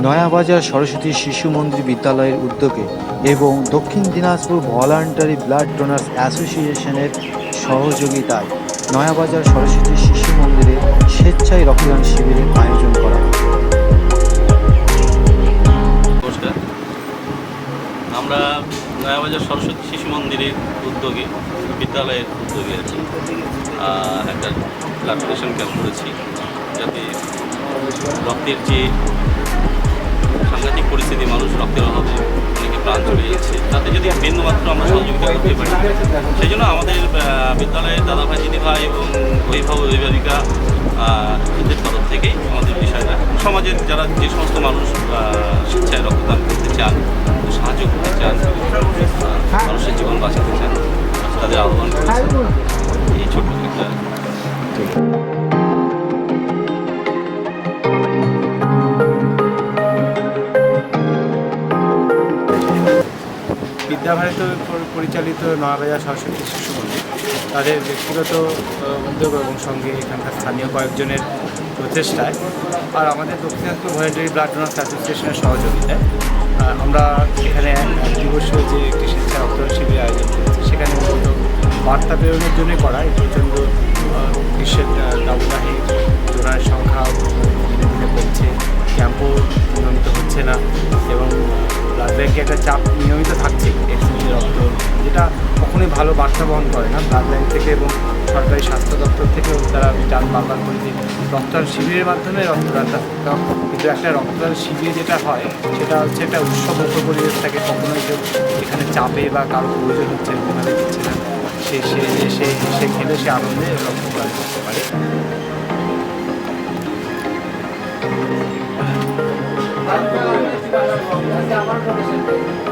নয়াবাজার সরস্বতী শিশু মন্দির বিদ্যালয়ের উদ্যোগে এবং দক্ষিণ দিনাজপুর ভলান্টারি ব্লাড ডোনার্স অ্যাসোসিয়েশনের সহযোগিতায় নয়াবাজার সরস্বতী শিশু মন্দিরে স্বেচ্ছায় রক্তদান শিবিরের আয়োজন করা হয়। নমস্কার, আমরা নয়াবাজার সরস্বতী শিশু মন্দিরের উদ্যোগে বিদ্যালয়ের উদ্যোগে আছি একটা ব্লাড ডোনেশন ক্যাম্প করেছি, যাতে রক্তের যে সাংঘাতিক পরিস্থিতি, মানুষ রক্তের অভাবে অনেকে প্রাণ চলে যাচ্ছে, তাতে যদি বিন্দুমাত্র আমরা সহযোগিতা করতে পারি, সেই জন্য আমাদের বিদ্যালয়ের দাদাভাই দিদিভাই এবং অভিভাবিকা এদের তরফ থেকেই আমাদের বিষয়টা সমাজের যারা যে সমস্ত মানুষ স্বেচ্ছায় রক্তদান করতে চান, সাহায্য করতে চান, মানুষের জীবন বাঁচাতে চান, তাদের আহ্বান করেছে এই ছোট্ট একটা। বিদ্যাভারতী পরিচালিত নয়াবাজার সরস্বতী শিশু মন্দির তাদের ব্যক্তিগত উদ্যোগ এবং সঙ্গে এখানকার স্থানীয় কয়েকজনের প্রচেষ্টায় আর আমাদের দক্ষিণ দিনাজপুর ভলান্টারি ব্লাড ডোনার্স অ্যাসোসিয়েশনের সহযোগিতায় আমরা এখানে এক দিবসীয় যে একটি স্বেচ্ছা রক্তদান শিবির আয়োজন করেছি। সেখানে মূলত বার্তা প্রেরণের জন্যই করা। এই প্রচণ্ড গ্রীষ্মের দাবদাহে ডোনারের সংখ্যা ধীরে ধীরে কমছে, ক্যাম্পও নিয়মিত হচ্ছে না এবং ব্লাড ব্যাঙ্কে একটা চাপ নিয়মিত থাকছে এক্সিজের রক্ত, যেটা কখনোই ভালো বার্তা বহন করে না। ব্লাড ব্যাঙ্ক থেকে এবং সরকারি স্বাস্থ্য দপ্তর থেকেও তারা চাপ বারবার করে যে রক্তদান শিবিরের মাধ্যমে রক্তদানটা, কিন্তু একটা রক্তদান শিবির যেটা হয় সেটা হচ্ছে একটা উৎসবমুক্ত পরিবেশ থাকে। কখনোই কেউ এখানে চাপে বা কারো প্রয়োজন হচ্ছে এখানে দিচ্ছে না, সে খেলে সে আনন্দে রক্তদান করতে পারে। আমার